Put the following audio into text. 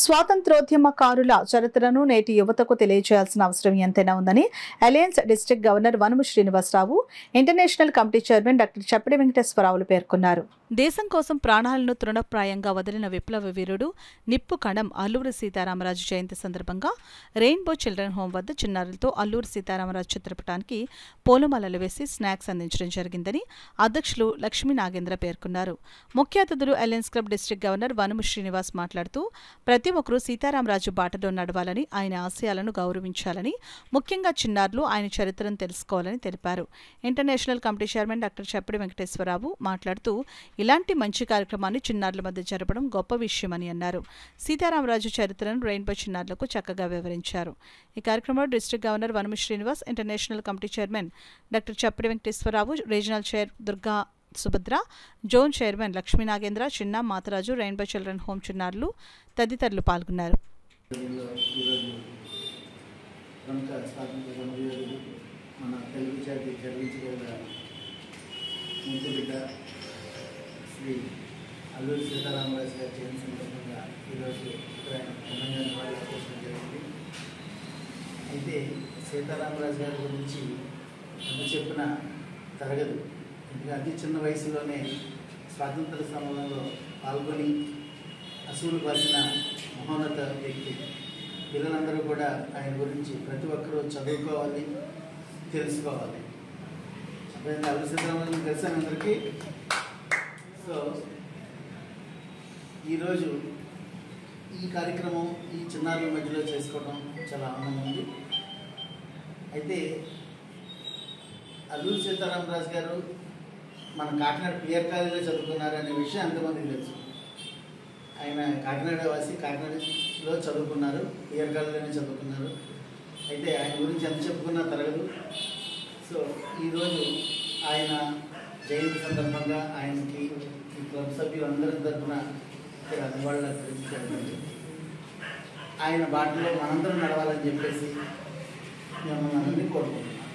స్వాతంత్రోద్యమకారుల చరిత్రను నేటి యువతకు తెలియజేయాల్సిన అవసరం ఎంతైనా ఉందని alliance district governor Vanamu Srinivasarao, international committee chairman doctor Chappidi వెంకటేశ్వరరావులు పేర్కొన్నారు. దేశం కోసం ప్రాణాలను తృణప్రాయంగా వదిలిన విప్లవ వీరుడు నిప్పు కణం అల్లూరి సీతారామరాజు జయంతి సందర్భంగా రెయిన్బో చిల్డ్రన్ హోం వద్ద చిన్నారులతో అల్లూరి సీతారామరాజు చిత్రపటానికి పూలమాలలు వేసి స్నాక్స్ అందించడం జరిగిందని అధ్యక్షులు లక్ష్మీ నాగేంద్ర పేర్కొన్నారు. ముఖ్య అతిథులు alliance club district governor Vanamu Srinivas మాట్లాడుతూ ప్రతి ఒక్కరూ సీతారామరాజు బాటలో నడవాలని, ఆయన ఆశయాలను గౌరవించాలని, ముఖ్యంగా చిన్నారులు ఆయన చరిత్రను తెలుసుకోవాలని తెలిపారు. International committee chairman doctor Chappidi Venkateswararao మాట్లాడుతూ ఇలాంటి మంచి కార్యక్రమాన్ని చిన్నారుల మధ్య జరపడం గొప్ప విషయమని అన్నారు. సీతారామరాజు చరిత్రను రెయిన్బో చిన్నారులకు చక్కగా వివరించారు. ఈ కార్యక్రమంలో district governor Vanamu Srinivas, international committee chairman doctor Chappidi Venkateswararao, regional chair Durga Subhadra, zone chairman Lakshmi Nagendra, Chinna Matharaju, rainbow children home చిన్నారులు తదితరులు పాల్గొన్నారు. మన తెలుగు జాతి గర్వించగల ముద్దుబిడ్డ శ్రీ అల్లూరి సీతారామరాజు గారి జయంతి సందర్భంగా ఈరోజు ఘనంగా నివాళులర్పించడం జరిగింది. అయితే సీతారామరాజు గారి గురించి ఎంత చెప్పిన తరగదు. ఇంకా అతి చిన్న వయసులోనే స్వాతంత్ర సమరంలో పాల్గొని అసూలు పరిచిన మహోన్నత వ్యక్తి. పిల్లలందరూ కూడా ఆయన గురించి ప్రతి ఒక్కరూ చదువుకోవాలి, తెలుసుకోవాలి. అల్లూరి సీతారామరాజు తెలుసా అందరికీ. సో ఈరోజు ఈ కార్యక్రమం ఈ చిన్నారుల మధ్యలో చేసుకోవడం చాలా ఆనందంగా ఉంది. అయితే అల్లూరి సీతారామరాజు గారు మన కాకినాడ పిఆర్ కాలేజీలో చదువుకున్నారు అనే విషయం ఎంతమందికి తెలుసు. ఆయన కాకినాడ వాసి, కాకినాడలో చదువుకున్నారు, పిఆర్ కాలేజీలోనే చదువుకున్నారు. అయితే ఆయన గురించి ఎంత చెప్పుకున్నా తరగదు. సో ఈరోజు ఆయన జయంతి సందర్భంగా ఆయనకి ఈ క్లబ్ సభ్యులందరి తరఫున నివాళులు అర్పించడం, ఆయన బాటలో మనందరం నడవాలని చెప్పేసి మేము మనందరినీ కోరుకుంటున్నాం.